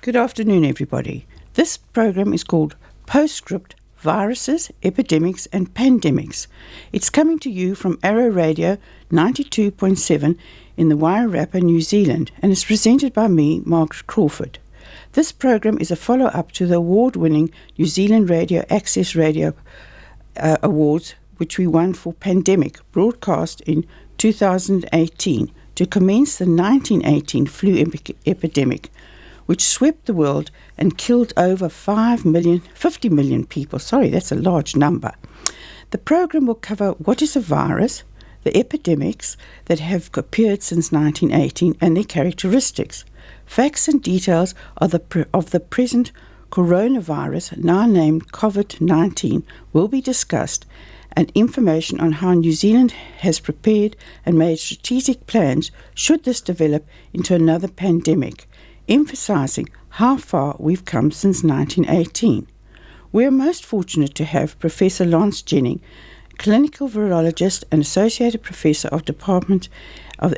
Good afternoon, everybody. This program is called Postscript Viruses, Epidemics and Pandemics. It's coming to you from Arrow Radio 92.7 in the Wairarapa, New Zealand, and is presented by me, Margaret Crawford. This program is a follow-up to the award-winning New Zealand Radio Access Radio Awards, which we won for Pandemic, broadcast in 2018 to commence the 1918 flu epidemic, which swept the world and killed over 50 million people. Sorry, that's a large number. The program will cover what is a virus, the epidemics that have appeared since 1918 and their characteristics. Facts and details of the present coronavirus, now named COVID-19, will be discussed, and information on how New Zealand has prepared and made strategic plans should this develop into another pandemic, emphasising how far we've come since 1918. We are most fortunate to have Professor Lance Jennings, clinical virologist and associated professor of Department of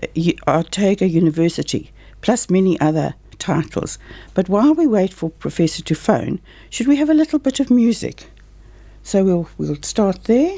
Otago University, plus many other titles. But while we wait for Professor to phone, should we have a little bit of music? So we'll start there.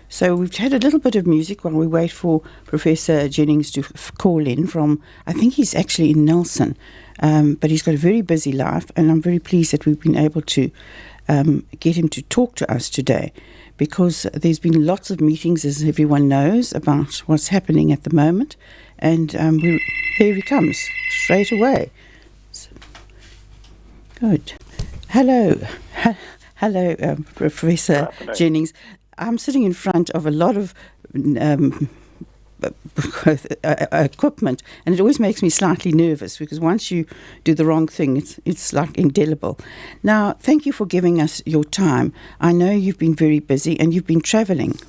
So we've had a little bit of music while we wait for Professor Jennings to call in from, I think he's actually in Nelson, but he's got a very busy life, and I'm very pleased that we've been able to get him to talk to us today, because there's been lots of meetings, as everyone knows, about what's happening at the moment, and here he comes, straight away. So, good. Hello, Professor Jennings. I'm sitting in front of a lot of equipment, and it always makes me slightly nervous, because once you do the wrong thing, it's like indelible. Now, thank you for giving us your time. I know you've been very busy and you've been travelling.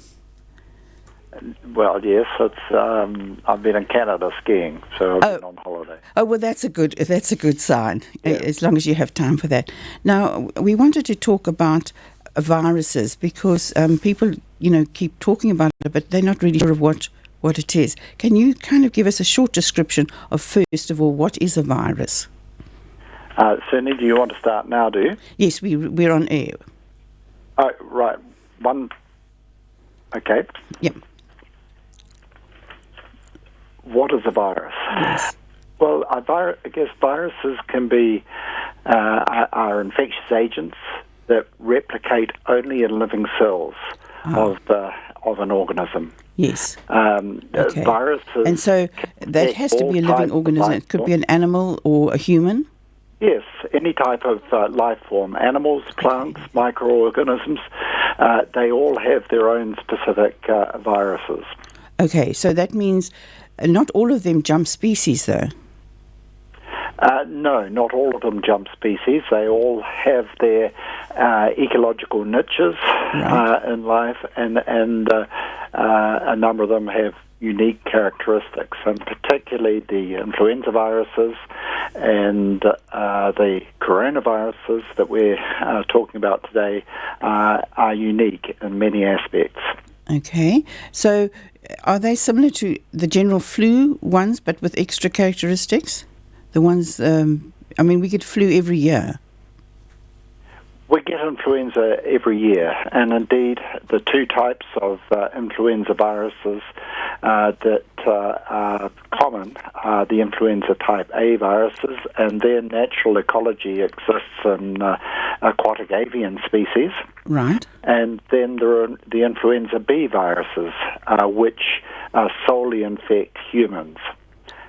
Well, yes, I've been in Canada skiing, so I've been on holiday. Oh, well, that's a good sign, yeah, as long as you have time for that. Now, we wanted to talk about viruses, because people, keep talking about it, but they're not really sure of what it is. Can you kind of give us a short description of, first of all, what is a virus? Certainly. Do you want to start now, do you? Yes, we're on air. Oh, right. Okay. Yep. What is a virus? Yes. Well, I guess viruses can be are infectious agents that replicate only in living cells of an organism. Yes. Okay. Viruses. And so that has to be a living organism. It could be an animal or a human. Yes, any type of life form, animals, plants, microorganisms, they all have their own specific viruses. Okay, so that means not all of them jump species, though. No, not all of them jump species. They all have their ecological niches in life, and a number of them have unique characteristics, and particularly the influenza viruses and the coronaviruses that we're talking about today are unique in many aspects. Okay, so are they similar to the general flu ones, but with extra characteristics? The ones, we get flu every year. We get influenza every year, and indeed the two types of influenza viruses that are common are the influenza type A viruses, and their natural ecology exists in aquatic avian species. Right. And then there are the influenza B viruses, which solely infect humans.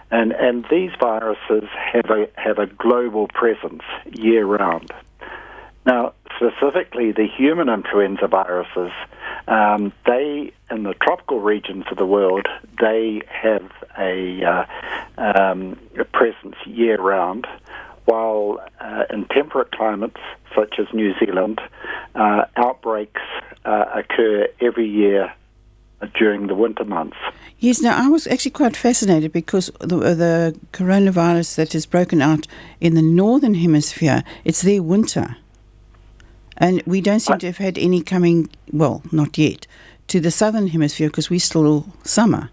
And these viruses have a global presence year-round. Now, specifically the human influenza viruses, they, in the tropical regions of the world, they have a presence year-round, while in temperate climates, such as New Zealand, outbreaks occur every year during the winter months. Yes, now I was actually quite fascinated because the coronavirus that has broken out in the northern hemisphere, it's their winter. And we don't seem to have had any coming, well, not yet, to the southern hemisphere because we're still summer.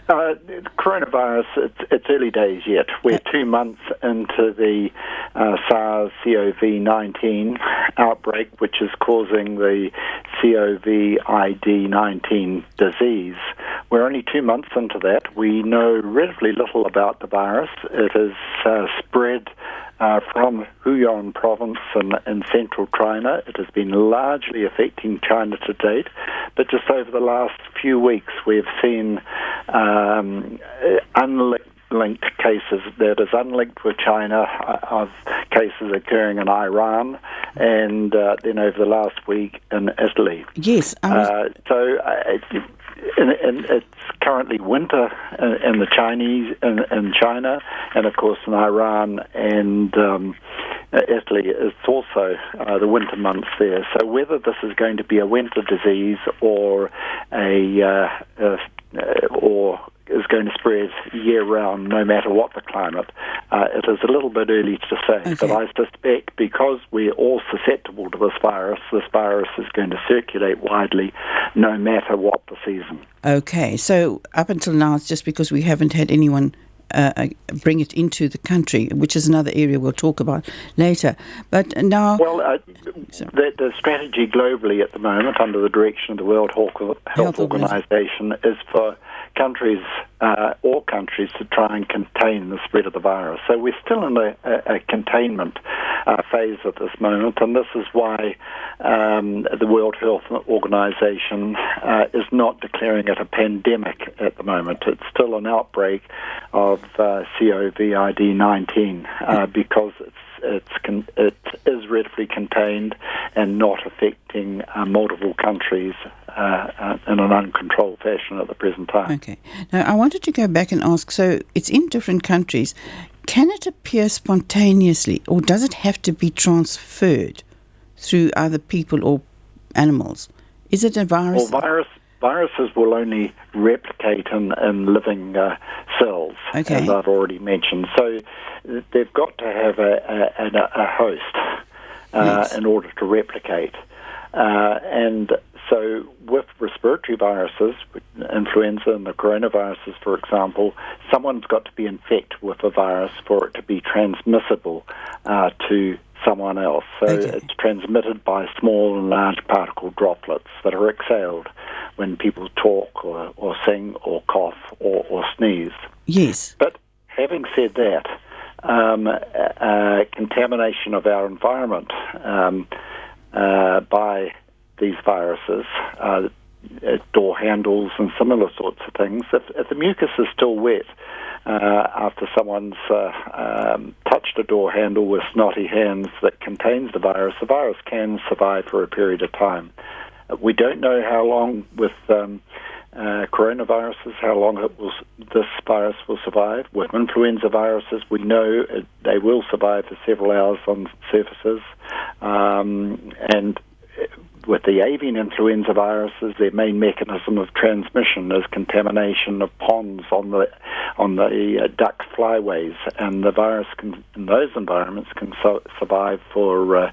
Coronavirus, it's early days yet. We're 2 months into the SARS-CoV-19 outbreak, which is causing the COVID-19 disease. We're only 2 months into that. We know relatively little about the virus. It has spread from Hunan province in central China. It has been largely affecting China to date, but just over the last few weeks we've seen unlinked cases that is unlinked with China of cases occurring in Iran, and then over the last week in Italy. Yes. And it's currently winter in the Chinese in China, and of course in Iran and Italy. It's also the winter months there. So whether this is going to be a winter disease or or is going to spread year-round, no matter what the climate, it is a little bit early to say. Okay. But I suspect because we're all susceptible to this virus is going to circulate widely, no matter what the season. Okay, so up until now, it's just because we haven't had anyone bring it into the country, which is another area we'll talk about later. But now... Well, the strategy globally at the moment, under the direction of the World Health Organization, is for all countries to try and contain the spread of the virus. So we're still in a containment phase at this moment, and this is why the World Health Organization is not declaring it a pandemic at the moment. It's still an outbreak of COVID-19 because it is relatively contained and not affecting multiple countries in an uncontrolled fashion at the present time. Okay. Now, I wanted to go back and ask, so it's in different countries. Can it appear spontaneously, or does it have to be transferred through either people or animals? Is it a virus? Well, viruses will only replicate in living cells, as I've already mentioned. So they've got to have a host in order to replicate. And so with respiratory viruses, influenza and the coronaviruses, for example, someone's got to be infected with a virus for it to be transmissible to someone else. So it's transmitted by small and large particle droplets that are exhaled when people talk or sing or cough or sneeze. Yes. But having said that, contamination of our environment by these viruses door handles and similar sorts of things. If the mucus is still wet after someone's touched a door handle with snotty hands that contains the virus can survive for a period of time. We don't know how long with coronaviruses, how long this virus will survive. With influenza viruses, we know they will survive for several hours on surfaces. And with the avian influenza viruses, their main mechanism of transmission is contamination of ponds on the duck flyways, and the virus in those environments can survive for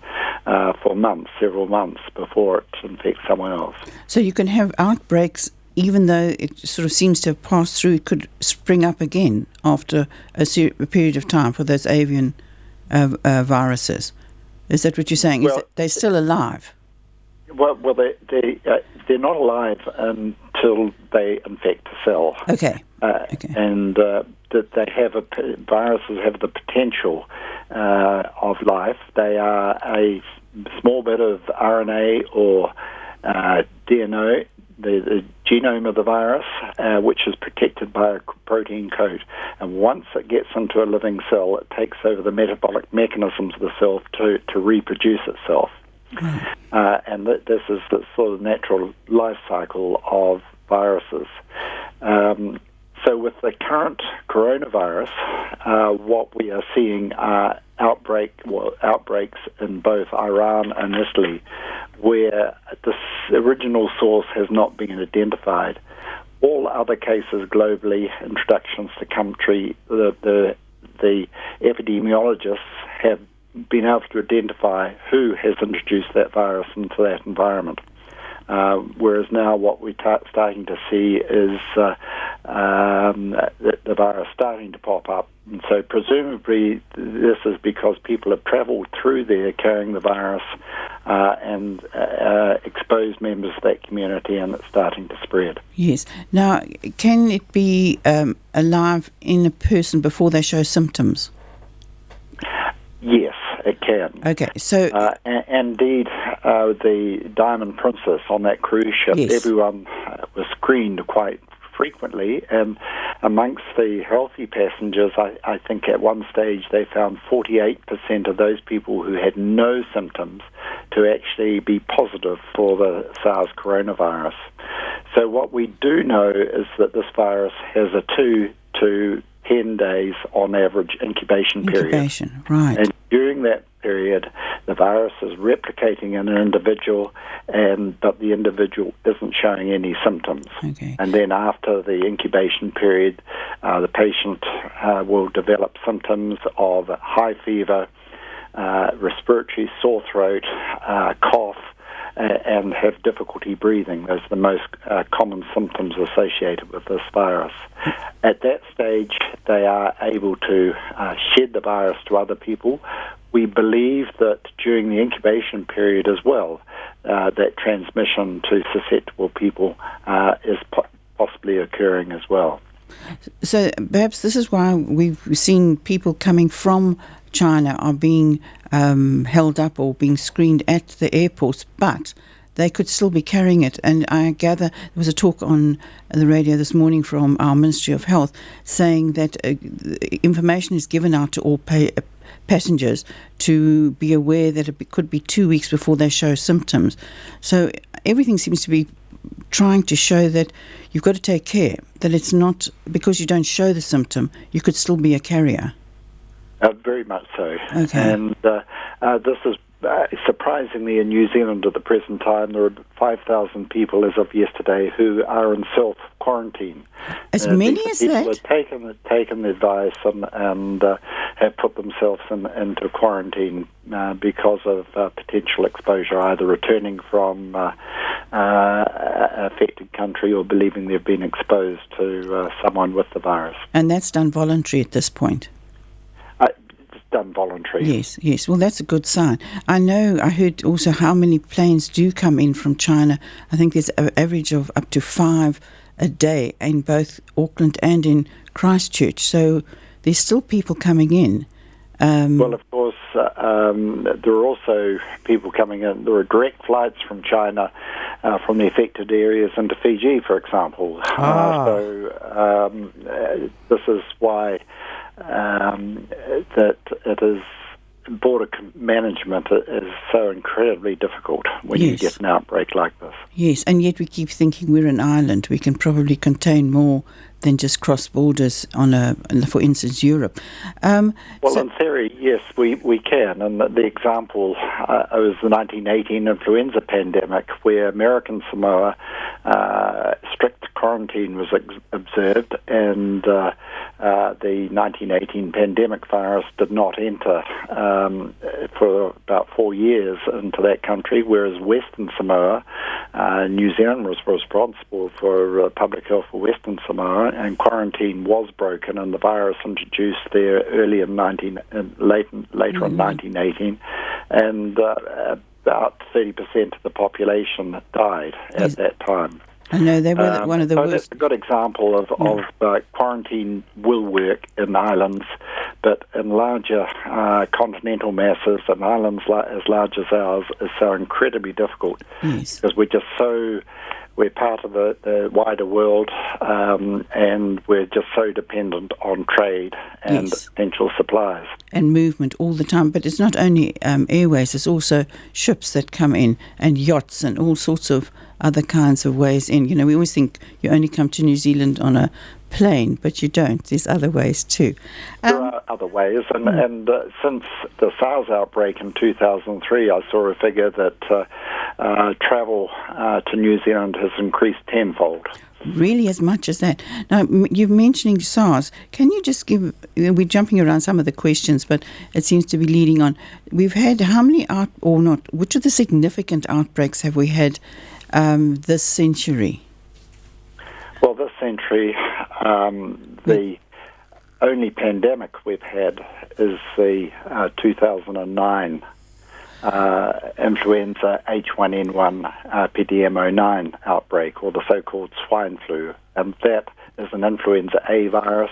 months, several months, before it infects someone else. So you can have outbreaks even though it sort of seems to have passed through. It could spring up again after a period of time for those avian viruses. Is that what you're saying? Well, is that they're still alive? Well, they're not alive until they infect a cell. Okay. And that they have viruses have the potential of life. They are a small bit of RNA or DNA, the genome of the virus, which is protected by a protein coat. And once it gets into a living cell, it takes over the metabolic mechanisms of the cell to reproduce itself. And this is the sort of natural life cycle of viruses. So with the current coronavirus, what we are seeing are outbreaks in both Iran and Italy, where this original source has not been identified. All other cases globally, introductions to country, the epidemiologists have been able to identify who has introduced that virus into that environment. Whereas now what we're starting to see is the virus starting to pop up. And so presumably this is because people have travelled through there carrying the virus and exposed members of that community, and it's starting to spread. Yes. Now, can it be alive in a person before they show symptoms? Yes, it can. Okay, so... indeed, the Diamond Princess on that cruise ship, yes, everyone was screened quite frequently, and amongst the healthy passengers, I think at one stage they found 48% of those people who had no symptoms to actually be positive for the SARS coronavirus. So what we do know is that this virus has a 2 to 10 days on average incubation period. Right. And during that period, the virus is replicating in an individual, but the individual isn't showing any symptoms. Okay. And then after the incubation period, the patient will develop symptoms of high fever, respiratory sore throat, cough, and have difficulty breathing. Those are the most common symptoms associated with this virus. At that stage, they are able to shed the virus to other people. We believe that during the incubation period as well, that transmission to susceptible people is possibly occurring as well. So perhaps this is why we've seen people coming from China are being held up or being screened at the airports, but they could still be carrying it. And I gather there was a talk on the radio this morning from our Ministry of Health saying that information is given out to all passengers to be aware that it could be 2 weeks before they show symptoms. So everything seems to be trying to show that you've got to take care, that it's not because you don't show the symptom, you could still be a carrier. Very much so. Okay. And this is surprisingly in New Zealand at the present time, there are 5,000 people as of yesterday who are in self-quarantine. As many as that? People have taken the advice and have put themselves into quarantine because of potential exposure, either returning from affected country or believing they've been exposed to someone with the virus. And that's done voluntary at this point? Done voluntary. Yes. Well, that's a good sign. I heard also how many planes do come in from China. I think there's an average of up to 5 a day in both Auckland and in Christchurch. So there's still people coming in. Well, of course, there are also people coming in. There are direct flights from China, from the affected areas into Fiji, for example. This is why that it is border management is so incredibly difficult when you get an outbreak like this. Yes, and yet we keep thinking we're an island. We can probably contain more than just cross borders for instance, Europe. In theory, yes, we can. And the example was the 1918 influenza pandemic, where American Samoa, strict quarantine was observed, and the 1918 pandemic virus did not enter for about 4 years into that country, whereas Western Samoa, New Zealand was responsible for public health for Western Samoa, and quarantine was broken, and the virus introduced there later in 1918, and about 30% of the population died at that time. I know they were one of the worst. That's a good example of quarantine will work in islands, but in larger continental masses, and islands as large as ours, is so incredibly difficult because we're part of the wider world, and we're just so dependent on trade and potential supplies. And movement all the time. But it's not only airways, it's also ships that come in, and yachts, and all sorts of other kinds of ways in. You know, we always think you only come to New Zealand on a plane, but you don't. There's other ways too. There are other ways, and since the SARS outbreak in 2003, I saw a figure that travel to New Zealand has increased tenfold. Really, as much as that? Now, you're mentioning SARS. Can you just give... We're jumping around some of the questions, but it seems to be leading on. We've had how many which of the significant outbreaks have we had this century? Well, this century, the only pandemic we've had is the 2009 influenza H1N1 PDM09 outbreak, or the so-called swine flu. And that is an influenza A virus.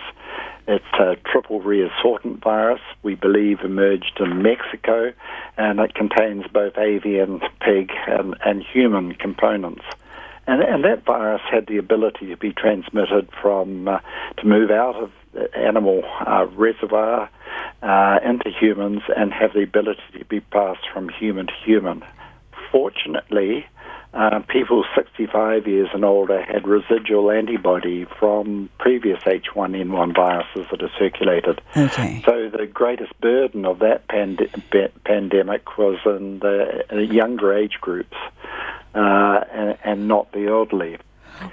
It's a triple reassortant virus, we believe emerged in Mexico, and it contains both avian, pig, and human components. And that virus had the ability to be transmitted to move out of the animal reservoir into humans, and have the ability to be passed from human to human. Fortunately, people 65 years and older had residual antibody from previous H1N1 viruses that have circulated. Okay. So the greatest burden of that pandemic was in the younger age groups, and not the elderly.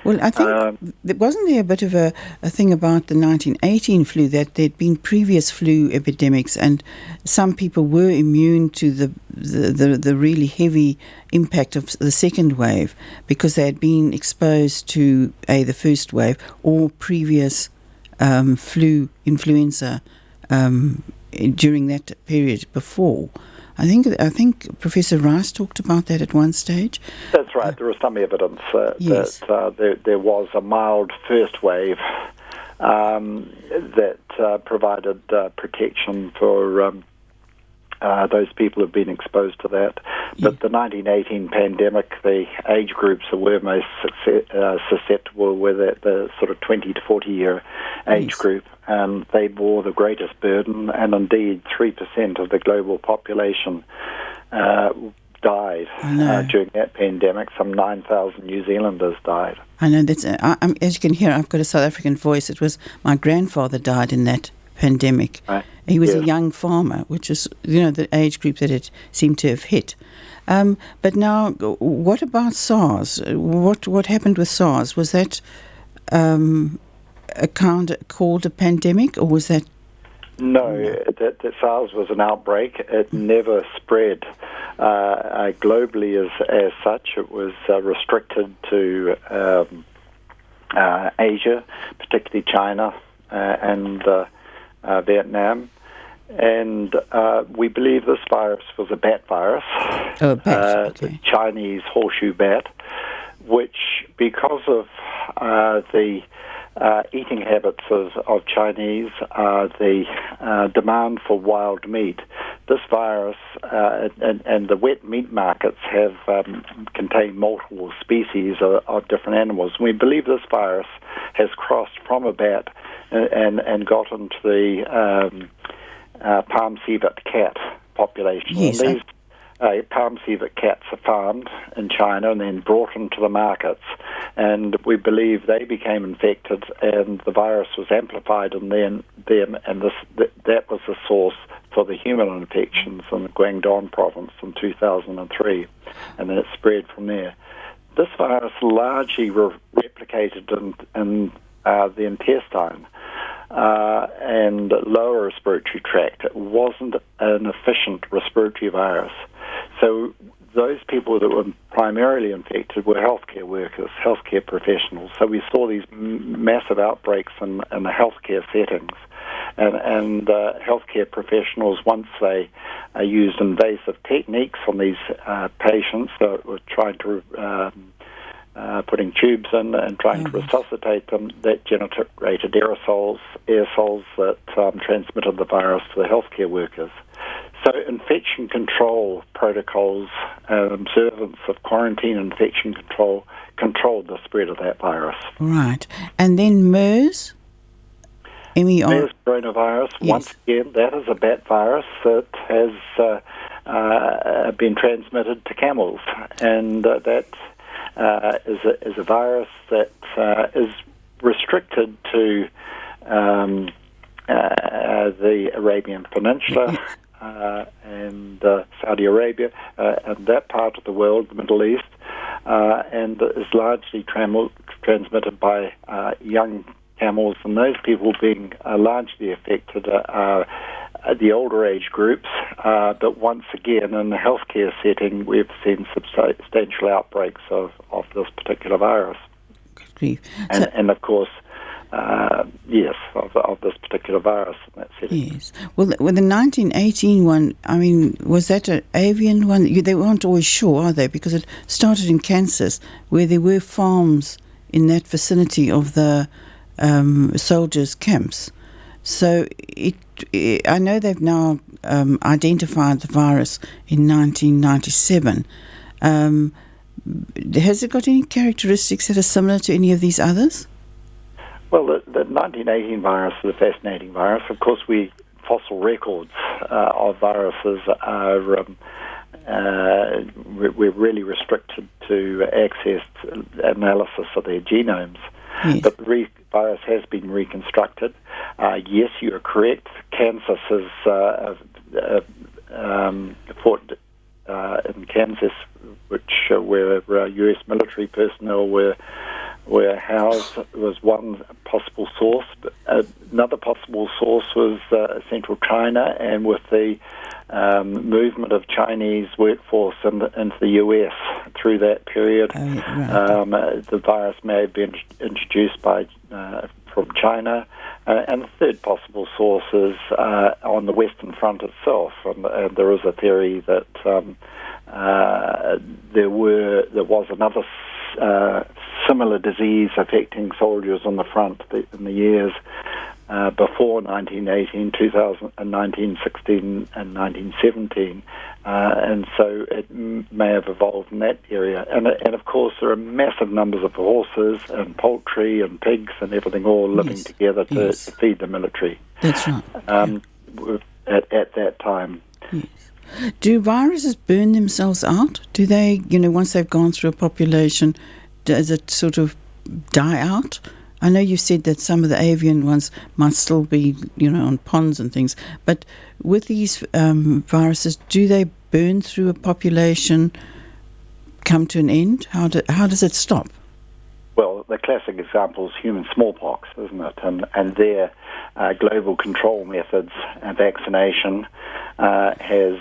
Well, I think, wasn't there a bit of a thing about the 1918 flu, that there'd been previous flu epidemics, and some people were immune to the really heavy impact of the second wave because they had been exposed to the first wave or previous influenza during that period before. I think Professor Rice talked about that at one stage. That's right. There was some evidence that there was a mild first wave that provided protection for those people who've been exposed to that. But the 1918 pandemic, the age groups that were most susceptible were the sort of 20 to 40-year age group, and they bore the greatest burden, and indeed 3% of the global population died during that pandemic. Some 9,000 New Zealanders died. I know. That's as you can hear, I've got a South African voice. It was my grandfather died in that pandemic. Right. He was a young farmer, which is, the age group that it seemed to have hit. But now, what about SARS? What happened with SARS? Was that called a pandemic, or was that... No, that SARS was an outbreak. It never spread globally as such. It was restricted to Asia, particularly China and Vietnam. And we believe this virus was a bat virus, the Chinese horseshoe bat, which, because of the eating habits of Chinese, the demand for wild meat. This virus and the wet meat markets have contained multiple species of different animals. We believe this virus has crossed from a bat and got into the palm civet cat population. Yes, and these palm civet cats are farmed in China and then brought into the markets, and we believe they became infected and the virus was amplified in them, and that was the source for the human infections in the Guangdong province in 2003, and then it spread from there. This virus largely replicated in the intestine and lower respiratory tract. It wasn't an efficient respiratory virus. So those people that were primarily infected were healthcare workers, healthcare professionals. So we saw these massive outbreaks in the healthcare settings. And healthcare professionals, once they used invasive techniques on these patients, were trying to putting tubes in and trying to resuscitate them, that generated aerosols that transmitted the virus to the healthcare workers. So infection control protocols, observance of quarantine infection control, controlled the spread of that virus. Right. And then MERS? MERS coronavirus, yes. Once again, that is a bat virus that has been transmitted to camels. And that is a virus that is restricted to the Arabian Peninsula and Saudi Arabia and that part of the world, the Middle East, and is largely transmitted by young camels, and those people being largely affected are the older age groups, but once again in the healthcare setting we've seen substantial outbreaks of this particular virus. And of course, yes, of this particular virus in that setting. Yes. Well, the 1918 one, I mean, was that an avian one? They weren't always sure, are they? Because it started in Kansas, where there were farms in that vicinity of the soldiers' camps. So I know they've now identified the virus in 1997. Has it got any characteristics that are similar to any of these others? Well, the 1918 virus is a fascinating virus. Of course, fossil records of viruses are we're really restricted to access analysis of their genomes. Yes. But the virus has been reconstructed. Yes, you are correct. Kansas is fought in Kansas, where U.S. military personnel were housed, was one possible source. But another possible source was central China, and with the movement of Chinese workforce into the U.S. through that period, the virus may have been introduced from China. And the third possible source is on the Western Front itself, and there is a theory that there was another similar disease affecting soldiers on the front in the years before 1918, 2000, 1916 and 1917, and so it may have evolved in that area. And of course there are massive numbers of horses and poultry and pigs and everything all living together to feed the military. That's right. At that time. Yes. Do viruses burn themselves out? Do they, once they've gone through a population, does it sort of die out? I know you said that some of the avian ones might still be, on ponds and things, but with these viruses, do they burn through a population, come to an end? How does it stop? Well, the classic example is human smallpox, isn't it? And their global control methods and vaccination has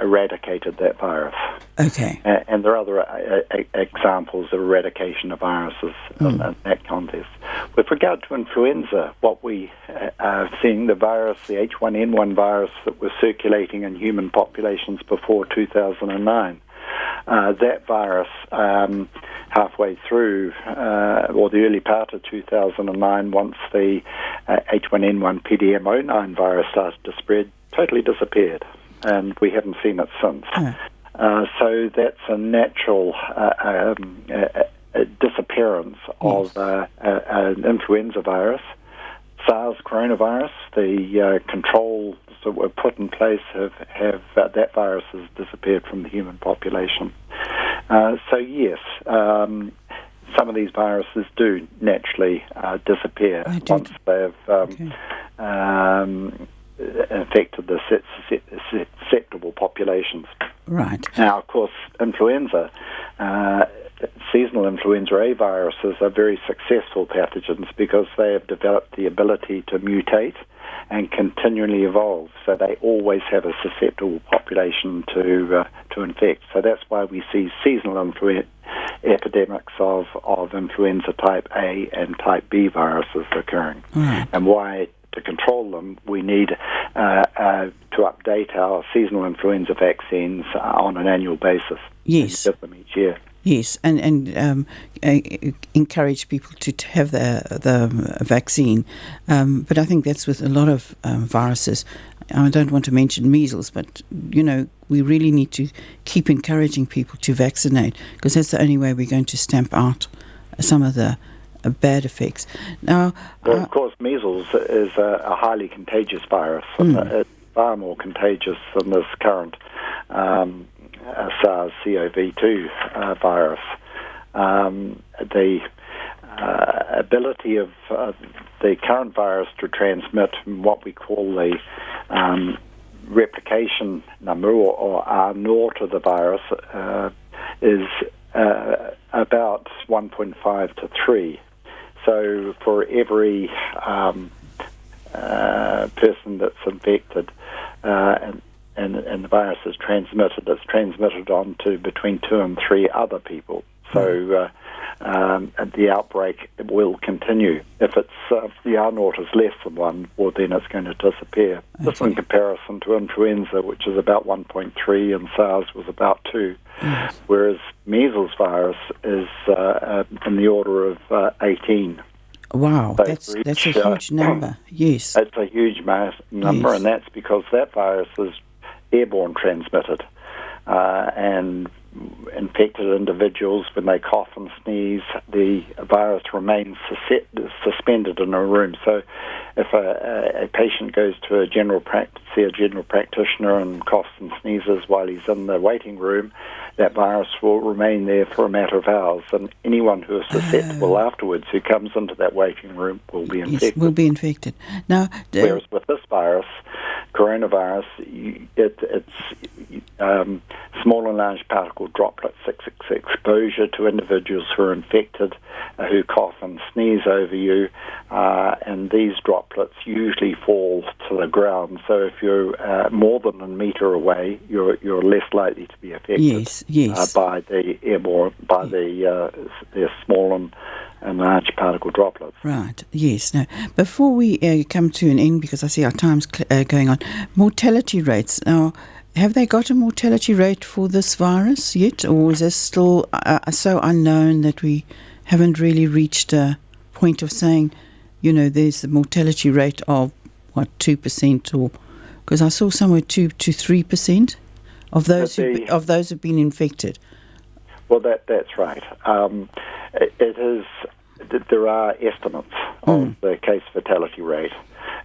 eradicated that virus. Okay. And there are other examples of eradication of viruses in that context. With regard to influenza, what we are seeing, the virus, the H1N1 virus that was circulating in human populations before 2009, that virus halfway through, or the early part of 2009, once the H1N1 PDM09 virus started to spread, totally disappeared, and we haven't seen it since. So that's a natural disappearance of an influenza virus. SARS coronavirus, the controls that were put in place have that virus has disappeared from the human population. So yes, some of these viruses do naturally disappear once they've infected the susceptible populations. Right. Now, of course, influenza, seasonal influenza A viruses are very successful pathogens because they have developed the ability to mutate and continually evolve. So they always have a susceptible population to infect. So that's why we see seasonal epidemics of influenza type A and type B viruses occurring. And why, to control them, we need to update our seasonal influenza vaccines on an annual basis. Yes. And give them each year. Yes, and encourage people to have the vaccine. But I think that's with a lot of viruses. I don't want to mention measles, but, we really need to keep encouraging people to vaccinate, because that's the only way we're going to stamp out some of the bad effects. Now, well, of course, measles is a highly contagious virus. It's far more contagious than this current SARS-CoV-2 virus. The ability of the current virus to transmit what we call the replication number, or R0 of the virus, is about 1.5 to 3. So for every person that's infected and the virus is transmitted, it's transmitted on to between 2 and 3 other people. So the outbreak will continue. If it's the R0 is less than 1, well, then it's going to disappear. Okay. This in comparison to influenza, which is about 1.3, and SARS was about 2. Whereas measles virus is in the order of 18. Wow, so that's a huge number. Yes, it's a huge number, and that's because that virus is airborne transmitted, and infected individuals, when they cough and sneeze, the virus remains suspended in a room. So if a patient goes to a general practitioner and coughs and sneezes while he's in the waiting room, that virus will remain there for a matter of hours, and anyone who is susceptible afterwards who comes into that waiting room will be infected. Yes, will be infected. Now, whereas with this virus, coronavirus, it's small and large particle droplets, exposure to individuals who are infected, who cough and sneeze over you, and these droplets usually fall to the ground. So if you're more than a metre away, you're less likely to be affected. Yes. By the airborne, the small and large particle droplets. Right, yes. Now, before we come to an end, because I see our time's going on, mortality rates. Now, have they got a mortality rate for this virus yet, or is this still so unknown that we haven't really reached a point of saying, there's the mortality rate of, 2%, or, because I saw somewhere 2 to 3%? Of those who've been infected. Well, that's right. It is. There are estimates of the case fatality rate,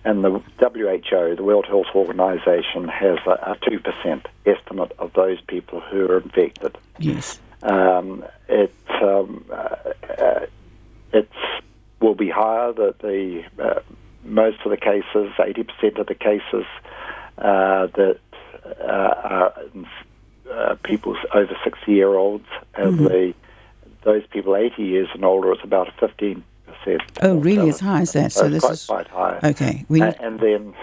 and the WHO, the World Health Organization, has a 2% estimate of those people who are infected. Yes. It will be higher. That most of the cases, 80% of the cases that are people over 60-year-olds, and those people 80 years and older, it's about a 15%. Oh, really? As high as that? So this is quite high. Okay. And then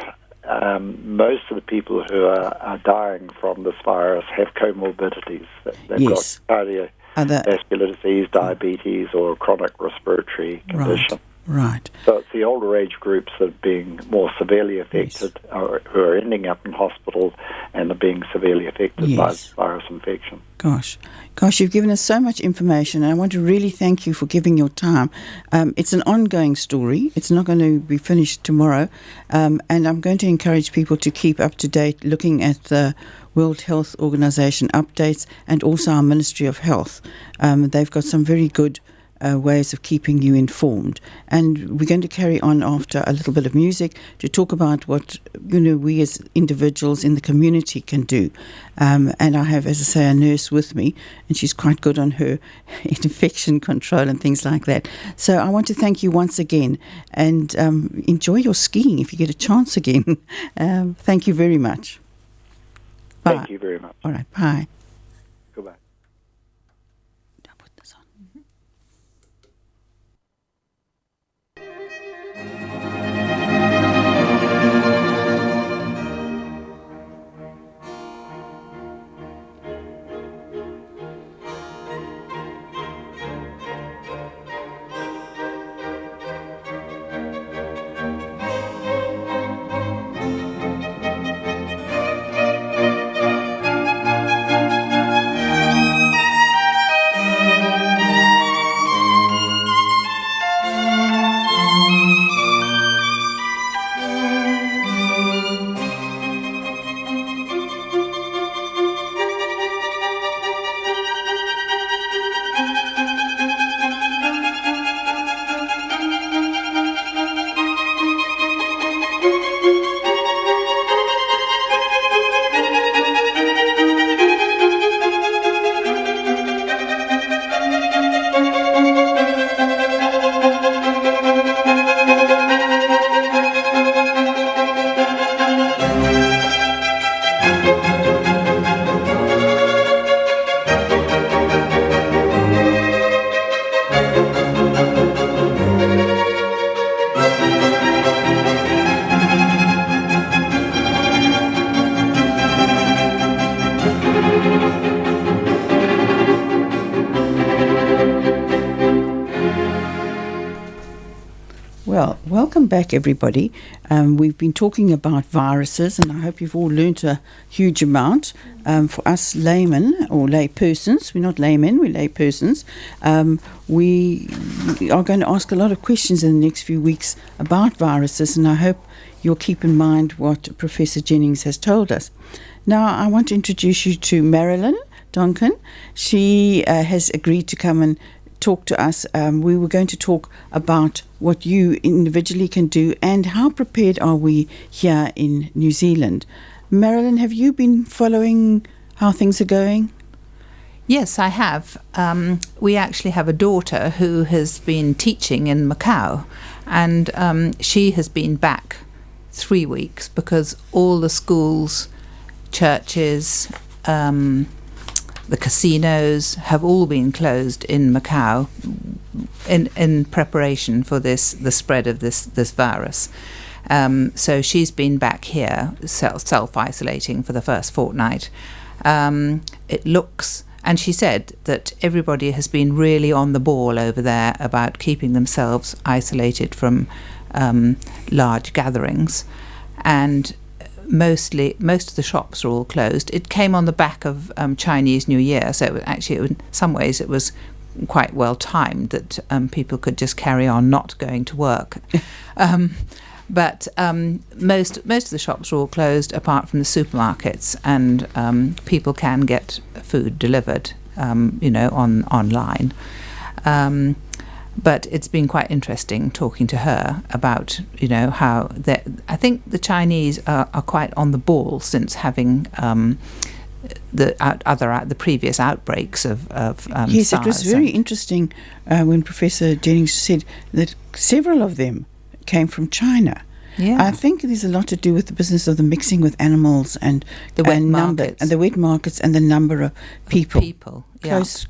most of the people who are dying from this virus have comorbidities. They've got cardiovascular disease, diabetes, or chronic respiratory condition. Right. So it's the older age groups that are being more severely affected, who are ending up in hospital and are being severely affected by virus infection. Gosh, you've given us so much information, and I want to really thank you for giving your time. It's an ongoing story. It's not going to be finished tomorrow, and I'm going to encourage people to keep up to date looking at the World Health Organization updates and also our Ministry of Health. They've got some very good ways of keeping you informed. And we're going to carry on after a little bit of music to talk about what, we as individuals in the community can do. And I have, as I say, a nurse with me, and she's quite good on her infection control and things like that. So I want to thank you once again, and enjoy your skiing if you get a chance again. Thank you very much. Bye. Thank you very much. All right, bye. Goodbye. I'll put this on. Well, welcome back, everybody. We've been talking about viruses, and I hope you've all learnt a huge amount. For us laymen, or lay persons, we're not laymen, we're lay persons, we are going to ask a lot of questions in the next few weeks about viruses, and I hope you'll keep in mind what Professor Jennings has told us. Now, I want to introduce you to Marilyn Donkin. She has agreed to come and talk to us. We were going to talk about what you individually can do and how prepared are we here in New Zealand. Marilyn, have you been following how things are going? Yes, I have. We actually have a daughter who has been teaching in Macau, and she has been back 3 weeks because all the schools, churches, the casinos have all been closed in Macau in preparation for the spread of this virus. So she's been back here self-isolating for the first fortnight. It looks, and she said that everybody has been really on the ball over there about keeping themselves isolated from large gatherings, and most of the shops are all closed. It came on the back of Chinese New Year, so in some ways it was quite well timed that people could just carry on not going to work. But most of the shops are all closed apart from the supermarkets, and people can get food delivered, online. But it's been quite interesting talking to her about, how I think the Chinese are quite on the ball since having the previous outbreaks of yes, SARS. It was very interesting when Professor Jennings said that several of them came from China. Yeah. I think there's a lot to do with the business of the mixing with animals and the wet markets. And the wet markets and the number of people. Close,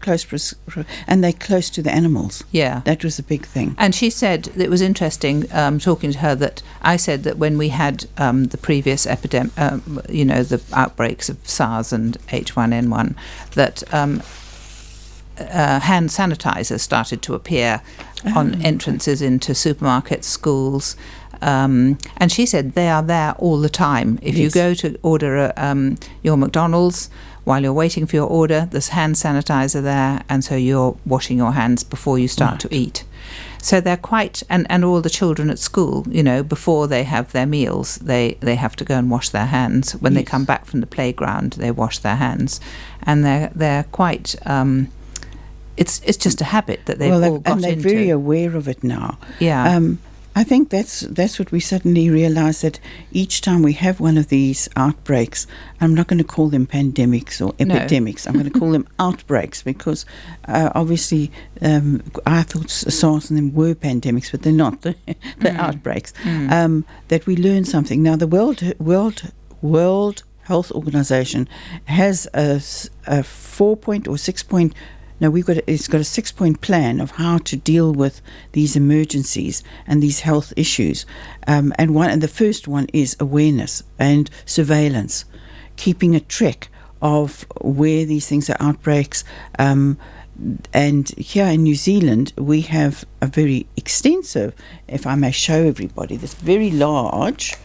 and they're close to the animals. Yeah. That was a big thing. And she said, it was interesting talking to her, that I said that when we had the previous epidemic, the outbreaks of SARS and H1N1, that hand sanitizers started to appear on entrances into supermarkets, schools. And she said they are there all the time. If you go to order your McDonald's, while you're waiting for your order, there's hand sanitizer there, and so you're washing your hands before you start to eat. So they're quite, and all the children at school, before they have their meals, they have to go and wash their hands. When they come back from the playground, they wash their hands, and they're quite. It's just a habit that they've all got and they're into. very aware of it now. Yeah. I think that's what we suddenly realise, that each time we have one of these outbreaks, I'm not going to call them pandemics or epidemics. I'm going to call them outbreaks, because obviously I thought SARS and them were pandemics, but they're not. The outbreaks. That we learn something. Now the World Health Organization has a 4-point or 6-point. No, it's got a 6-point plan of how to deal with these emergencies and these health issues. And the first one is awareness and surveillance, keeping a track of where these things are outbreaks. And here in New Zealand, we have a very extensive, if I may show everybody, this very large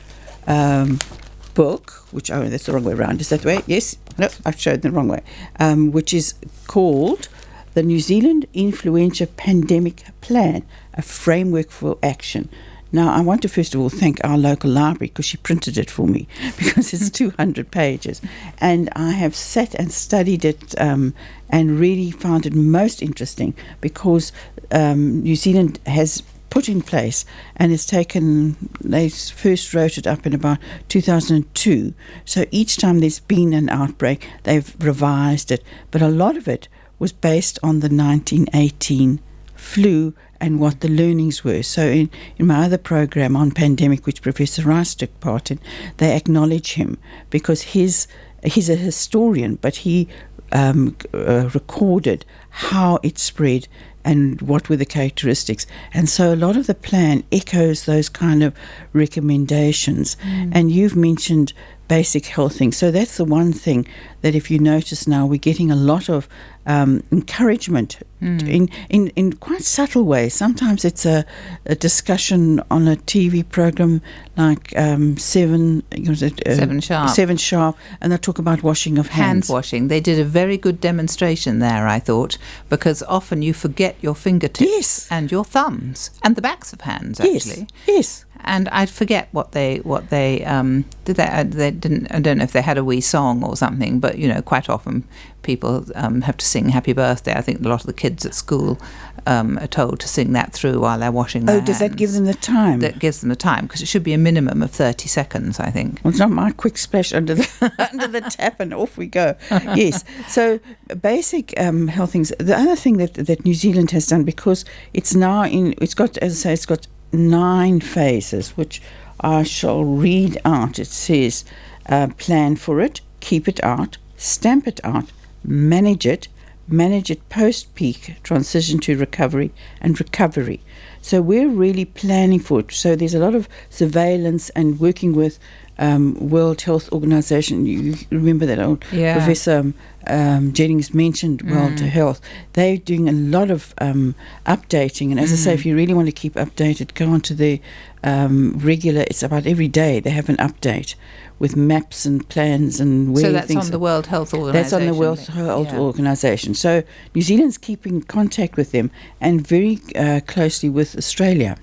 book, which, that's the wrong way around. Is that the way? Yes? No, I've showed the wrong way. Which is called the New Zealand Influenza Pandemic Plan, a framework for action. Now, I want to first of all thank our local library, because she printed it for me, because it's 200 pages. And I have sat and studied it and really found it most interesting, because New Zealand has put in place and they first wrote it up in about 2002. So each time there's been an outbreak, they've revised it. But a lot of it was based on the 1918 flu and what the learnings were. So in my other program on pandemic, which Professor Rice took part in, they acknowledge him, because he's a historian, but he recorded how it spread and what were the characteristics. And so a lot of the plan echoes those kind of recommendations. And you've mentioned basic health things. So that's the one thing that, if you notice now, we're getting a lot of encouragement in quite subtle ways. Sometimes it's a discussion on a TV program like Seven Sharp, and they'll talk about washing of hands. Hand washing. They did a very good demonstration there, I thought, because often you forget your fingertips and your thumbs and the backs of hands, actually. Yes. And I'd forget what they did. They didn't. I don't know if they had a wee song or something, but quite often people have to sing Happy Birthday. I think a lot of the kids at school are told to sing that through while they're washing their hands. Does that give them the time? That gives them the time, because it should be a minimum of 30 seconds, I think. Well, it's not my quick splash under the tap and off we go. Yes. So basic health things. The other thing that New Zealand has done, because it's now it's got 9 phases, which I shall read out. It says, plan for it, keep it out, stamp it out, manage it post-peak, transition to recovery, and recovery. So we're really planning for it. So there's a lot of surveillance and working with World Health Organization. You remember that old Professor Jennings mentioned World Health. They're doing a lot of updating, and as I say, if you really want to keep updated, go onto their regular. It's about every day they have an update with maps and plans and where. So that's things on the World Health Organization. That's on the World Health Organization. So New Zealand's keeping contact with them, and very closely with Australia.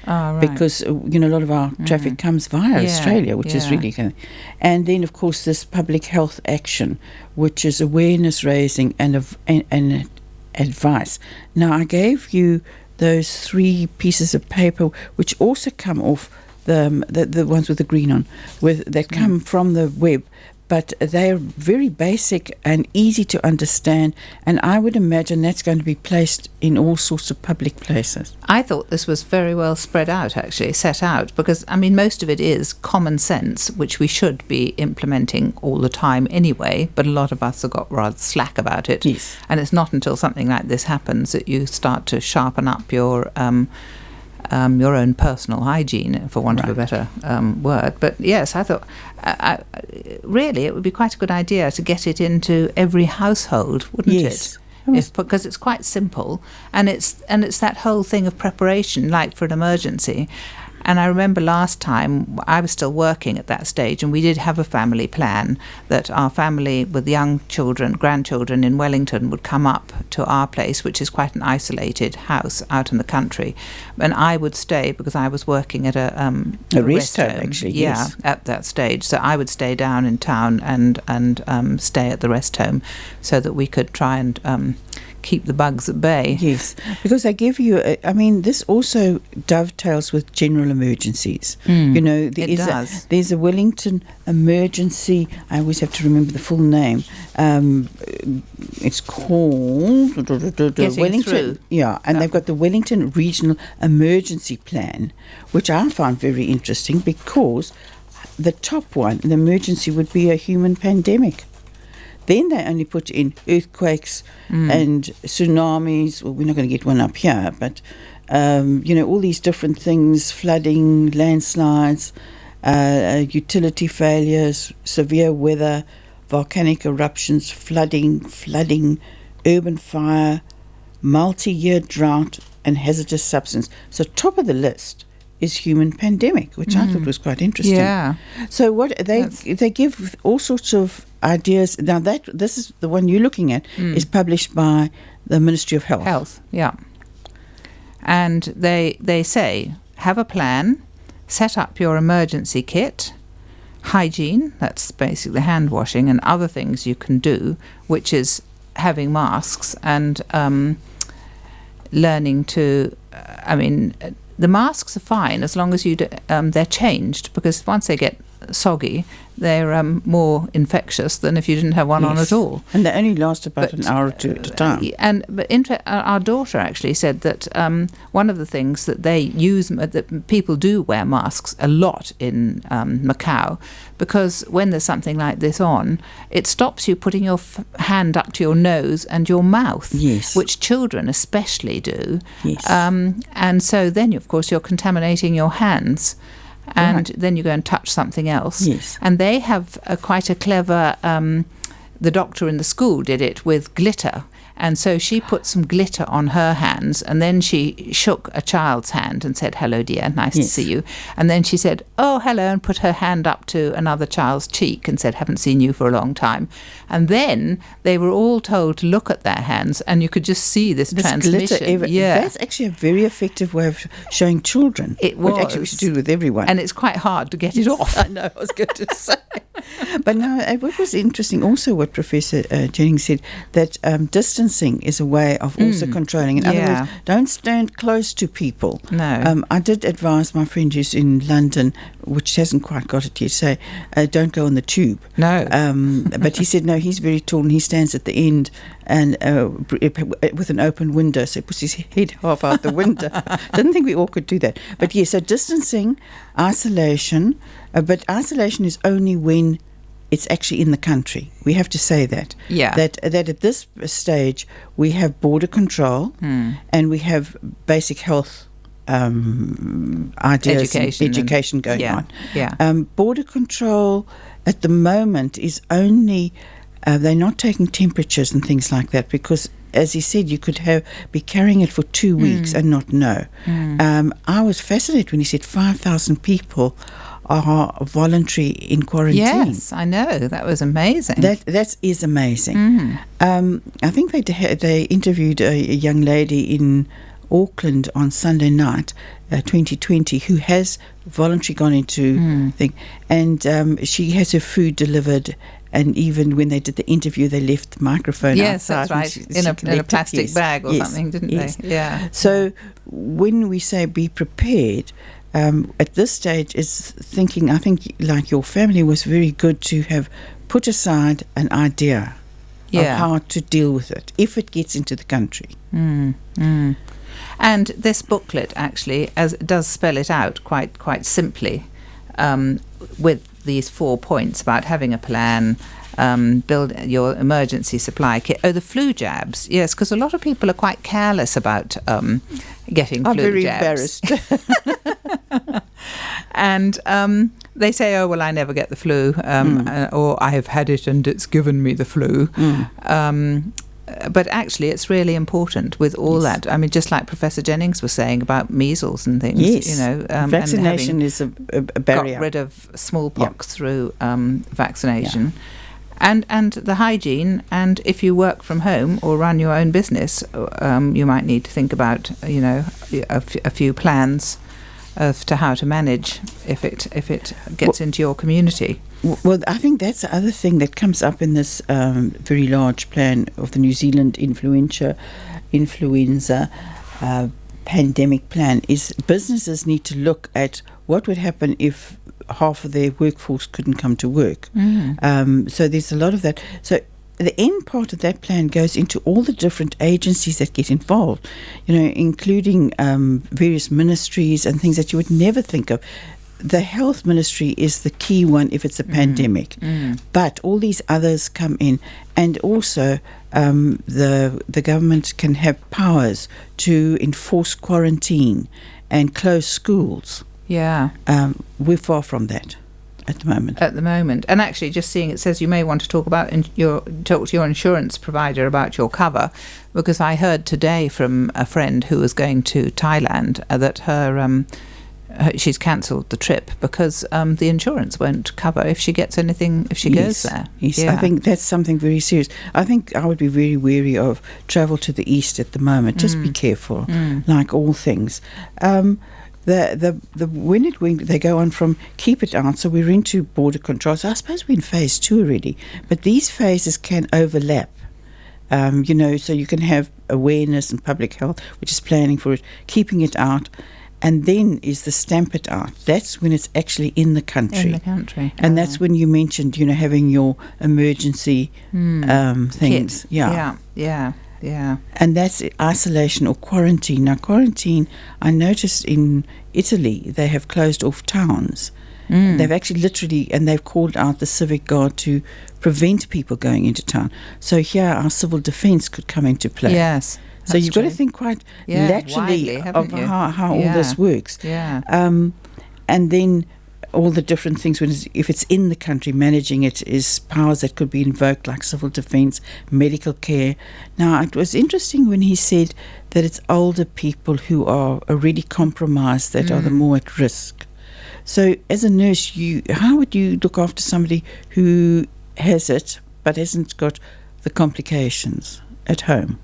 Oh, right. Because a lot of our traffic comes via Australia, which is really kind of, and then of course this public health action, which is awareness raising and advice. Now I gave you those 3 pieces of paper, which also come off the ones with the green on, that come from the web. But they're very basic and easy to understand, and I would imagine that's going to be placed in all sorts of public places. I thought this was very well spread out, actually, set out, because, most of it is common sense, which we should be implementing all the time anyway, but a lot of us have got rather slack about it. Yes. And it's not until something like this happens that you start to sharpen up your own personal hygiene, for want of a better word. But yes, I thought really it would be quite a good idea to get it into every household, wouldn't it? because it's quite simple, and it's that whole thing of preparation, like for an emergency. And I remember last time I was still working at that stage, and we did have a family plan that our family with young children, grandchildren in Wellington would come up to our place, which is quite an isolated house out in the country. And I would stay because I was working at a rest home, actually. Yeah, yes. at that stage. So I would stay down in town and stay at the rest home so that we could try and keep the bugs at bay. Yes, because they give you, this also dovetails with general emergencies. There's a Wellington emergency, I always have to remember the full name. It's called Wellington. Through. Yeah, and they've got the Wellington Regional Emergency Plan, which I found very interesting because the top one, the emergency, would be a human pandemic. Then they only put in earthquakes and tsunamis. Well, we're not going to get one up here, but, all these different things, flooding, landslides, utility failures, severe weather, volcanic eruptions, flooding, urban fire, multi-year drought, and hazardous substance. So top of the list is human pandemic, which I thought was quite interesting. Yeah. So what they give all sorts of ideas. Now this is the one you're looking at is published by the Ministry of Health. Health, yeah. And they say, have a plan, set up your emergency kit, hygiene, that's basically hand washing and other things you can do, which is having masks and learning to, the masks are fine as long as they're changed, because once they get soggy, they're more infectious than if you didn't have one on at all. And they only last about an hour or two at a time. Our daughter actually said that one of the things that they use, that people do wear masks a lot in Macau, because when there's something like this on, it stops you putting your hand up to your nose and your mouth, yes, which children especially do. Yes. And so then, of course, you're contaminating your hands. And right. Then you go and touch something else. Yes. And they have quite a clever, the doctor in the school did it with glitter. And so she put some glitter on her hands, and then she shook a child's hand and said, "Hello, dear, nice to see you." And then she said, "Oh, hello," and put her hand up to another child's cheek and said, "Haven't seen you for a long time." And then they were all told to look at their hands, and you could just see this transmission. Glitter, that's actually a very effective way of showing children. It was. Which actually we should do with everyone. And it's quite hard to get it off. I know, I was going to say. But no, what was interesting also what Professor Jennings said, that distancing is a way of also controlling. In other words, don't stand close to people. No. I did advise my friend who's in London, which hasn't quite got it yet, say, don't go on the tube. No. But he said, no, he's very tall and he stands at the end and with an open window, so he puts his head half out the window. Didn't think we all could do that. But yes, so distancing, isolation, but isolation is only when it's actually in the country. We have to say that. Yeah. That at this stage we have border control and we have basic health ideas, education going on. Yeah. Border control at the moment is only they're not taking temperatures and things like that, because, as he said, you could be carrying it for 2 weeks and not know. I was fascinated when he said 5,000 people are voluntary in quarantine. Yes, I know. That was amazing. That is amazing. I think they interviewed a young lady in Auckland on Sunday night, 2020, who has voluntarily gone into thing, and she has her food delivered. And even when they did the interview, they left the microphone outside. Yes, that's right, in a plastic bag or something, didn't they? Yeah. So when we say be prepared, at this stage is thinking, I think, like your family was very good to have put aside an idea of how to deal with it if it gets into the country. And this booklet actually does spell it out quite simply, with these 4 points about having a plan, build your emergency supply kit. Oh, the flu jabs, yes, because a lot of people are quite careless about getting flu very jabs. Embarrassed. And they say, "Oh, well, I never get the flu," or "I have had it and it's given me the flu." but actually, it's really important with all that. I mean, just like Professor Jennings was saying about measles and things. Yes, you know, vaccination is a barrier. Got rid of smallpox through vaccination. Yeah. And the hygiene, and if you work from home or run your own business, you might need to think about, you know, a few plans as to how to manage if it gets into your community. Well, I think that's the other thing that comes up in this very large plan of the New Zealand influenza pandemic plan is businesses need to look at what would happen if half of their workforce couldn't come to work. So there's a lot of that. So the end part of that plan goes into all the different agencies that get involved, you know, including various ministries and things that you would never think of. The health ministry is the key one if it's a pandemic, but all these others come in, and also the government can have powers to enforce quarantine and close schools. Yeah, we're far from that at the moment. And actually, just seeing it says you may want to talk to your insurance provider about your cover, because I heard today from a friend who was going to Thailand that she's cancelled the trip because the insurance won't cover if she gets anything if she goes there. Yes, I think that's something very serious. I think I would be very wary of travel to the east at the moment. Just be careful, like all things. When they go on from keep it out, so we're into border control. So I suppose we're in phase 2 already, but these phases can overlap. You know, so you can have awareness and public health, which is planning for it, keeping it out. And then is the stamp it out. That's when it's actually in the country. And that's when you mentioned, you know, having your emergency things. Kit. Yeah. And that's isolation or quarantine. Now, quarantine, I noticed in Italy, they have closed off towns. They've actually literally, and they've called out the civic guard to prevent people going into town. So here, our civil defence could come into play. Yes. So you've got to think quite laterally of how all this works. Yeah. And then all the different things, if it's in the country, managing it is powers that could be invoked, like civil defence, medical care. Now, it was interesting when he said that it's older people who are already compromised that are the more at risk. So as a nurse, how would you look after somebody who has it but hasn't got the complications at home?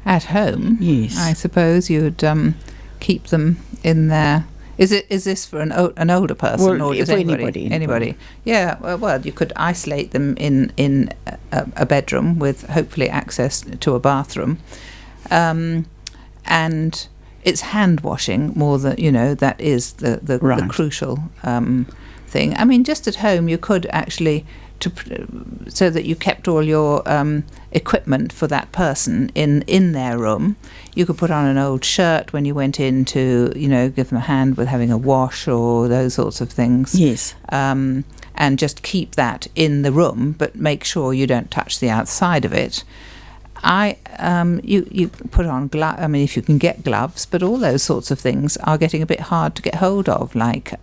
At home, yes. I suppose you would keep them in there. Is this for an older person, or is anybody? Yeah. Well, you could isolate them in a bedroom with hopefully access to a bathroom, and it's hand washing more than that is the crucial thing. I mean, just at home you could actually. So that you kept all your equipment for that person in their room. You could put on an old shirt when you went in to, give them a hand with having a wash or those sorts of things. Yes. And just keep that in the room, but make sure you don't touch the outside of it. You put on gloves. I mean, if you can get gloves, but all those sorts of things are getting a bit hard to get hold of, like.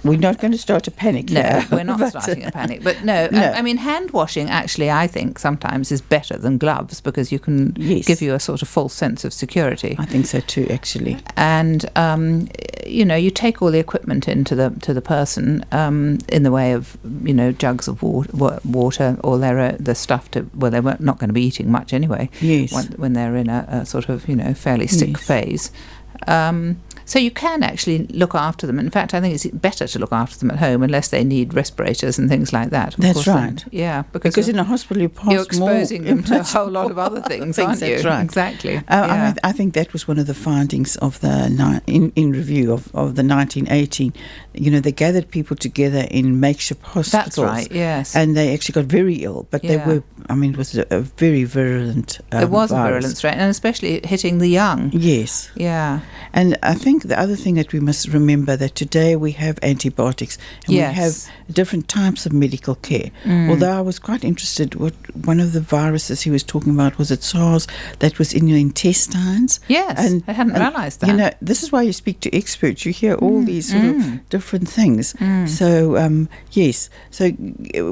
We're not going to start a panic here. No, we're not starting a panic. But no. I mean, hand washing actually, I think, sometimes is better than gloves because you can give you a sort of false sense of security. I think so too, actually. And, you take all the equipment into the person in the way of, jugs of water or the stuff they're not going to be eating much anyway. Yes. When they're in a sort of, fairly sick phase. So you can actually look after them. In fact, I think it's better to look after them at home unless they need respirators and things like that. That's right. Because in a hospital you're exposing them to a whole lot of other things, aren't you? That's right. Exactly. I think that was one of the findings of the in review of the 1918. They gathered people together in makeshift hospitals. That's right. Yes. And they actually got very ill, but they were. I mean, it was a very virulent. It was virus. a virulent strain, and especially hitting the young. Yes. Yeah. And I think think the other thing that we must remember that today we have antibiotics and Yes. we have different types of medical care. Although I was quite interested, what one of the viruses he was talking about was it SARS that was in your intestines. Yes, I hadn't realised that. You know, this is why you speak to experts. You hear all these sort of different things. So yes, so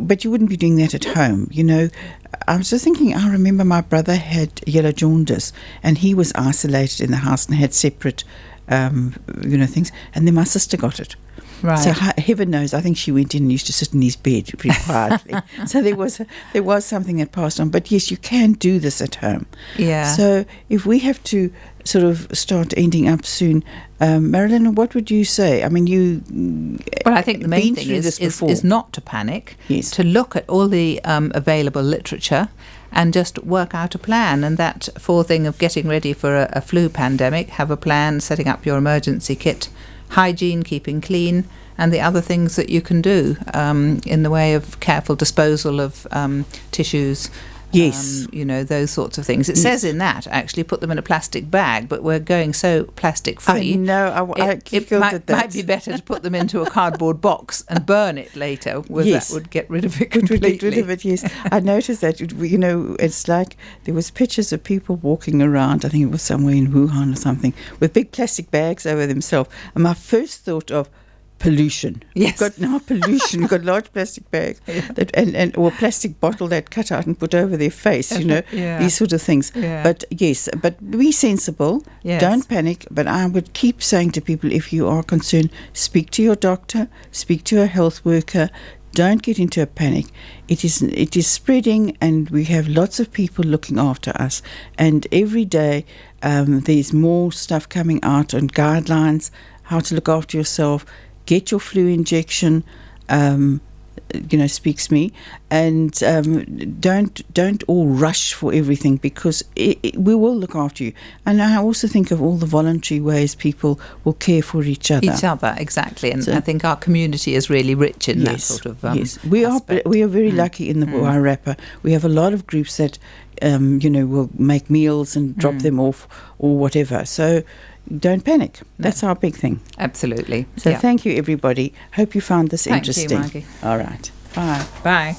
but you wouldn't be doing that at home. You know, I was just thinking. I remember my brother had yellow jaundice, and he was isolated in the house and had separate, things. And then my sister got it. Right. So heaven knows, I think she went in and used to sit in his bed pretty quietly. So there was something that passed on. But yes, you can do this at home. Yeah. So if we have to sort of start ending up soon, Marilyn, what would you say? I mean, Well, I think the main been thing through this is before. not to panic, Yes. to look at all the available literature and just work out a plan. And that thing of getting ready for a flu pandemic, have a plan, setting up your emergency kit, hygiene, keeping clean, and the other things that you can do in the way of careful disposal of tissues. Yes. Those sorts of things. It says in that, actually, put them in a plastic bag, but we're going so plastic free. I know. It might be better to put them into a cardboard box and burn it later, where Yes. that would get rid of it Would completely. get rid of it, yes. I noticed that, it's like there was pictures of people walking around, I think it was somewhere in Wuhan or something, with big plastic bags over themselves. And my first thought of pollution. Yes. We've got now pollution. We've got large plastic bags or a plastic bottle that cut out and put over their face, Yeah. these sort of things. Yeah. But yes, but be sensible. Yes. Don't panic. But I would keep saying to people, if you are concerned, speak to your doctor, speak to a health worker. Don't get into a panic. It is spreading, and we have lots of people looking after us. And every day there's more stuff coming out on guidelines, how to look after yourself. Get your flu injection, speaks me, and don't all rush for everything, because we will look after you. And I also think of all the voluntary ways people will care for each other. Exactly. And So- I think our community is really rich in that sort of yes, we aspect. are very lucky in the Wairarapa. We have a lot of groups that will make meals and drop them off or whatever. So don't panic. That's our big thing. Absolutely. So Yeah. thank you, everybody. Hope you found this Thank you, interesting. Maggie. All right. Bye. Bye.